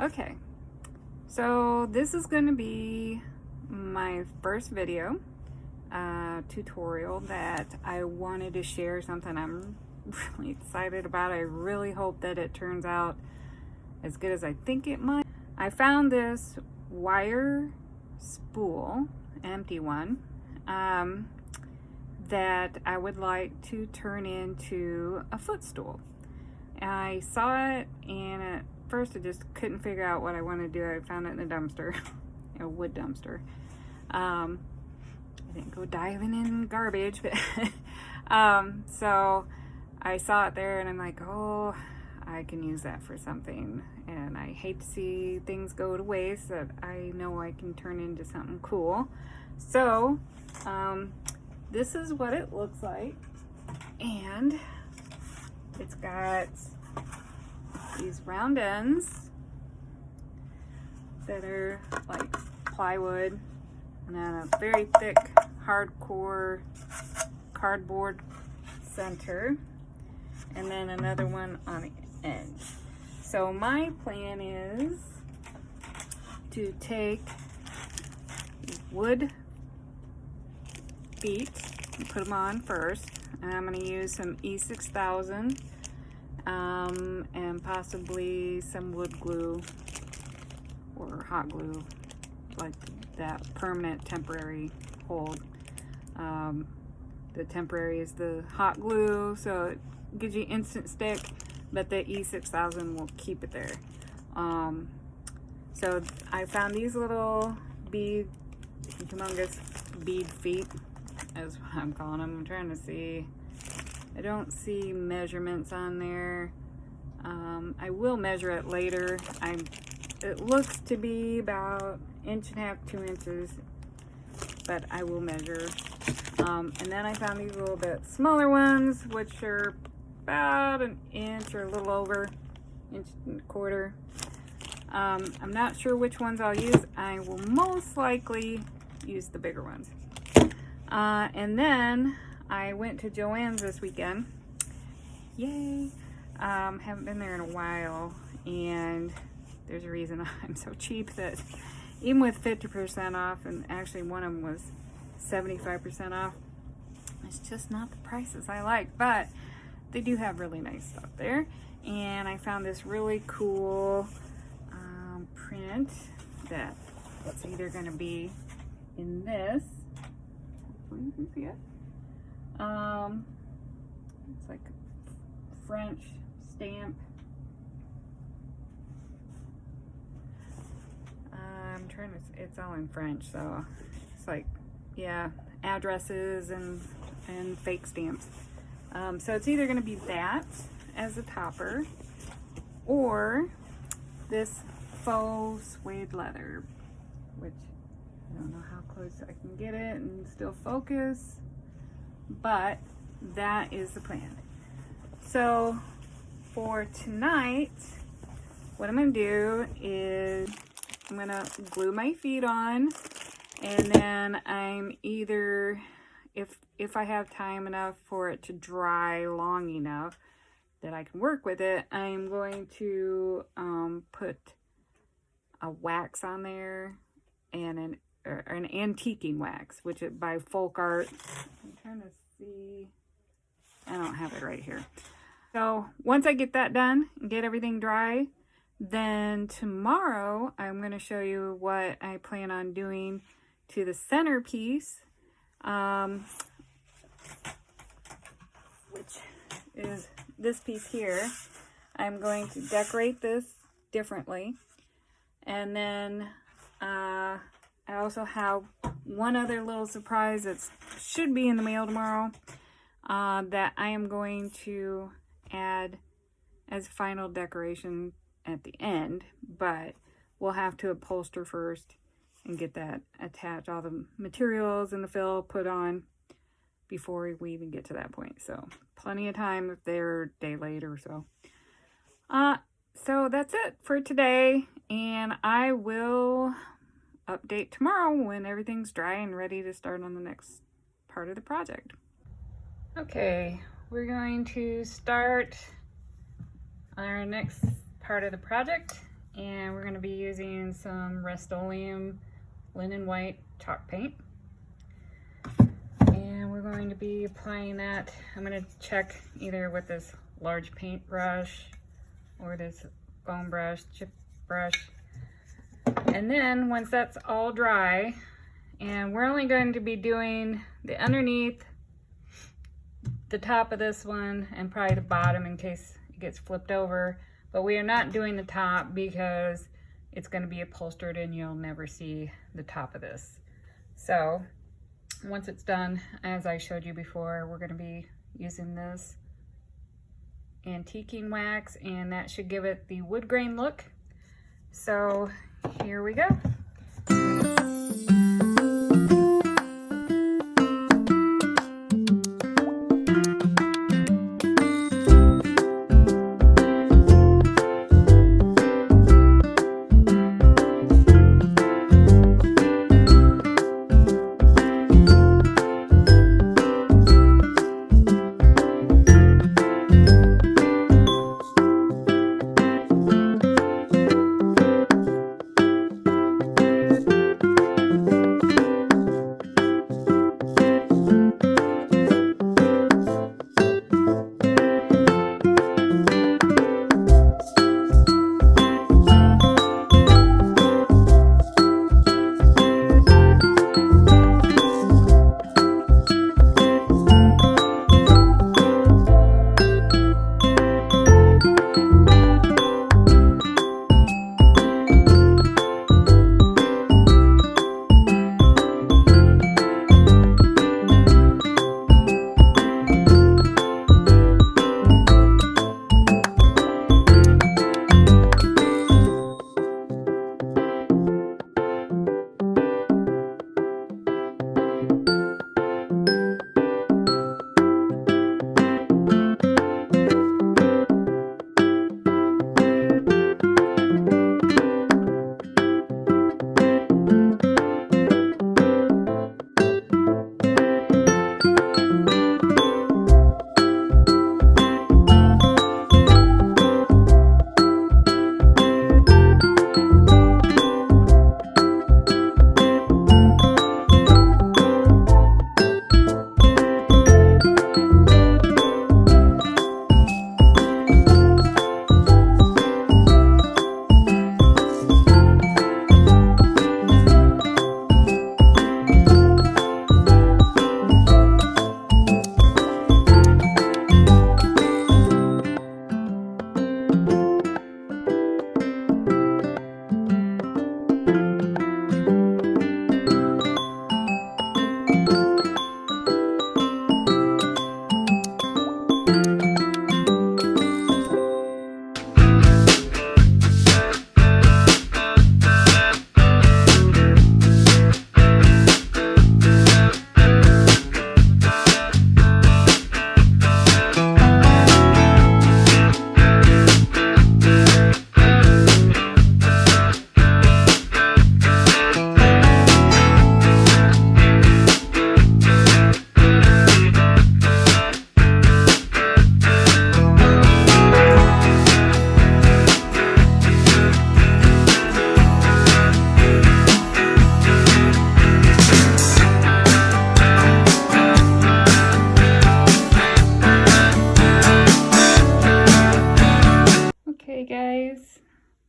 Okay, so this is going to be my first video tutorial that I wanted to share something I'm really excited about. I really hope that it turns out as good as I think it might. I found this wire spool, empty one, that I would like to turn into a footstool. I saw it and at first I just couldn't figure out what I wanted to do. I found it in a dumpster, a wood dumpster. I didn't go diving in garbage, but so I saw it there and I'm like, oh, I can use that for something. And I hate to see things go to waste that I know I can turn into something cool. So this is what it looks like, and it's got these round ends that are like plywood, and then a very thick hardcore cardboard center, and then another one on the end. So my plan is to take wood feet and put them on first, and I'm going to use some E6000 and possibly some wood glue or hot glue, like that permanent temporary hold. The temporary is the hot glue, so it gives you instant stick, but the E6000 will keep it there. So I found these little humongous bead feet, is what I'm calling them. I'm trying to see. I don't see measurements on there. I will measure it later. It looks to be about 1.5 inches, 2 inches, but I will measure. And then I found these little bit smaller ones, which are about 1 inch or a little over 1.25 inches. I'm not sure which ones I'll use. I will most likely use the bigger ones. And then I went to Joann's this weekend. Yay! Haven't been there in a while, and there's a reason I'm so cheap that even with 50% off, and actually one of them was 75% off, it's just not the prices I like, but they do have really nice stuff there. And I found this really cool print that it's either going to be in this. Hopefully you can see it. It's like a French stamp. I'm trying to, it's all in French, so it's like, yeah, addresses and fake stamps. So it's either going to be that as a topper, or this faux suede leather, which I don't know how close I can get it and still focus, but that is the plan. So for tonight, what I'm going to do is I'm going to glue my feet on, and then I'm either, if I have time enough for it to dry long enough that I can work with it, I'm going to put a wax on there, and an antiquing wax, which is by Folk Art. I'm trying to see, I don't have it right here. So once I get that done and get everything dry, then tomorrow I'm going to show you what I plan on doing to the centerpiece, which is this piece here. I'm going to decorate this differently, and then I also have one other little surprise that should be in the mail tomorrow, that I am going to add as final decoration at the end, but we'll have to upholster first and get that attached, all the materials and the fill put on before we even get to that point. So plenty of time if they're a day late or so. So that's it for today, and I will update tomorrow when everything's dry and ready to start on the next part of the project. Okay, we're going to start our next part of the project, and we're going to be using some Rust-o-Leum Linen White chalk paint. And we're going to be applying that. I'm going to check either with this large paint brush or this foam brush, chip brush. And then once that's all dry, and we're only going to be doing the underneath, the top of this one, and probably the bottom in case it gets flipped over. But we are not doing the top because it's going to be upholstered and you'll never see the top of this. So once it's done, as I showed you before, we're going to be using this antiquing wax, and that should give it the wood grain look. So here we go.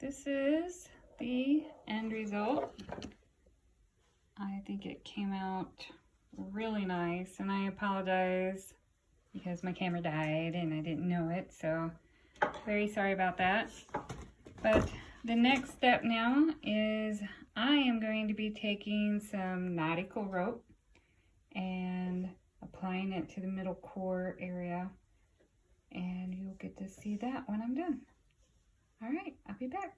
This is the end result. I think it came out really nice, and I apologize because my camera died and I didn't know it, so very sorry about that. But the next step now is I am going to be taking some Nautical rope and applying it to the middle core area, and you'll get to see that when I'm done. All right, I'll be back.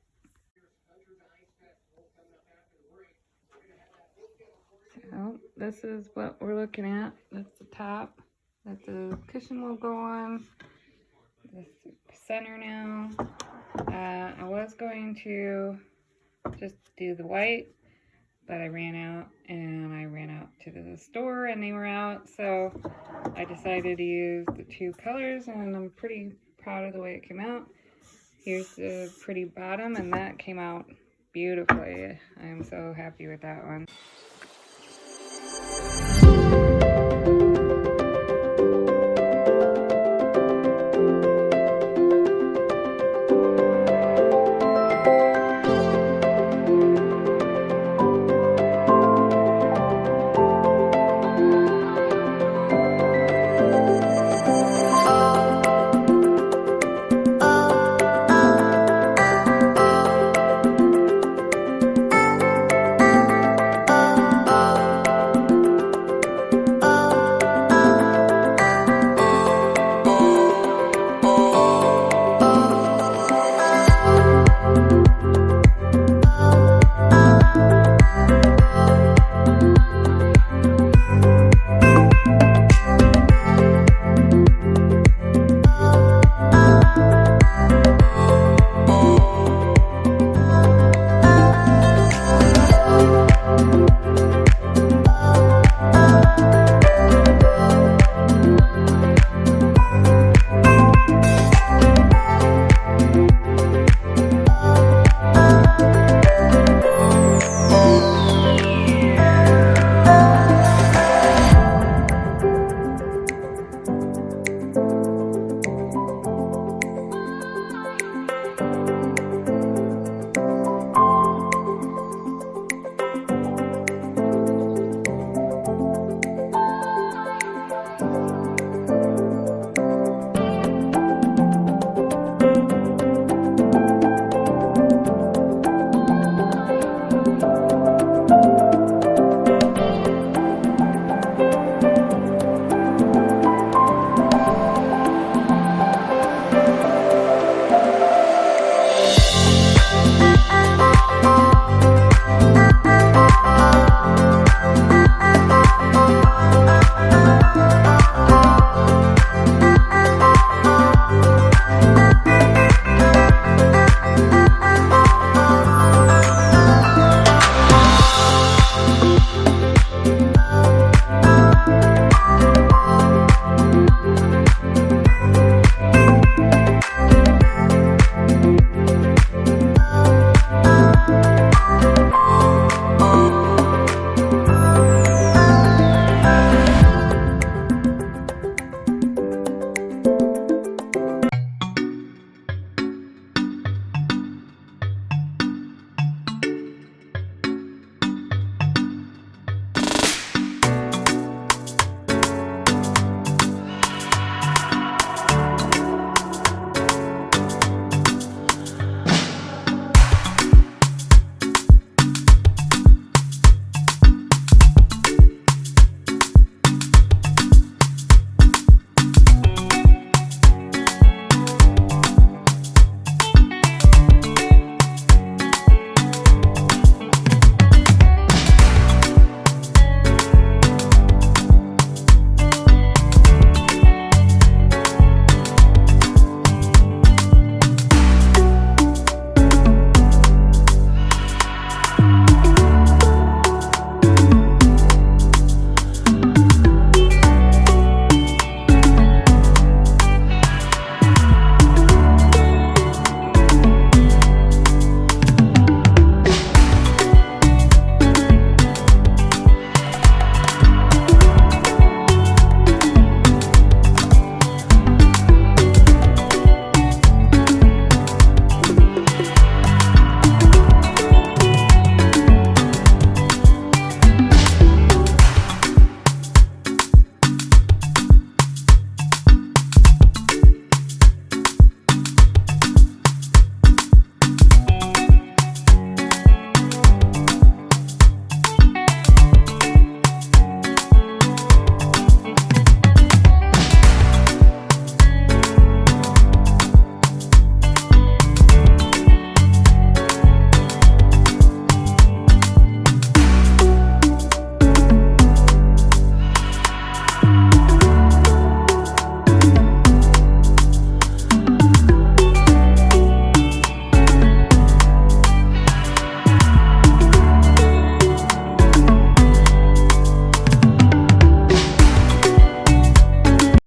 So this is what we're looking at. That's the top that the cushion will go on. This center now. I was going to just do the white, but I ran out, and I ran out to the store and they were out, so I decided to use the two colors, and I'm pretty proud of the way it came out. Here's the pretty bottom, and that came out beautifully. I am so happy with that one.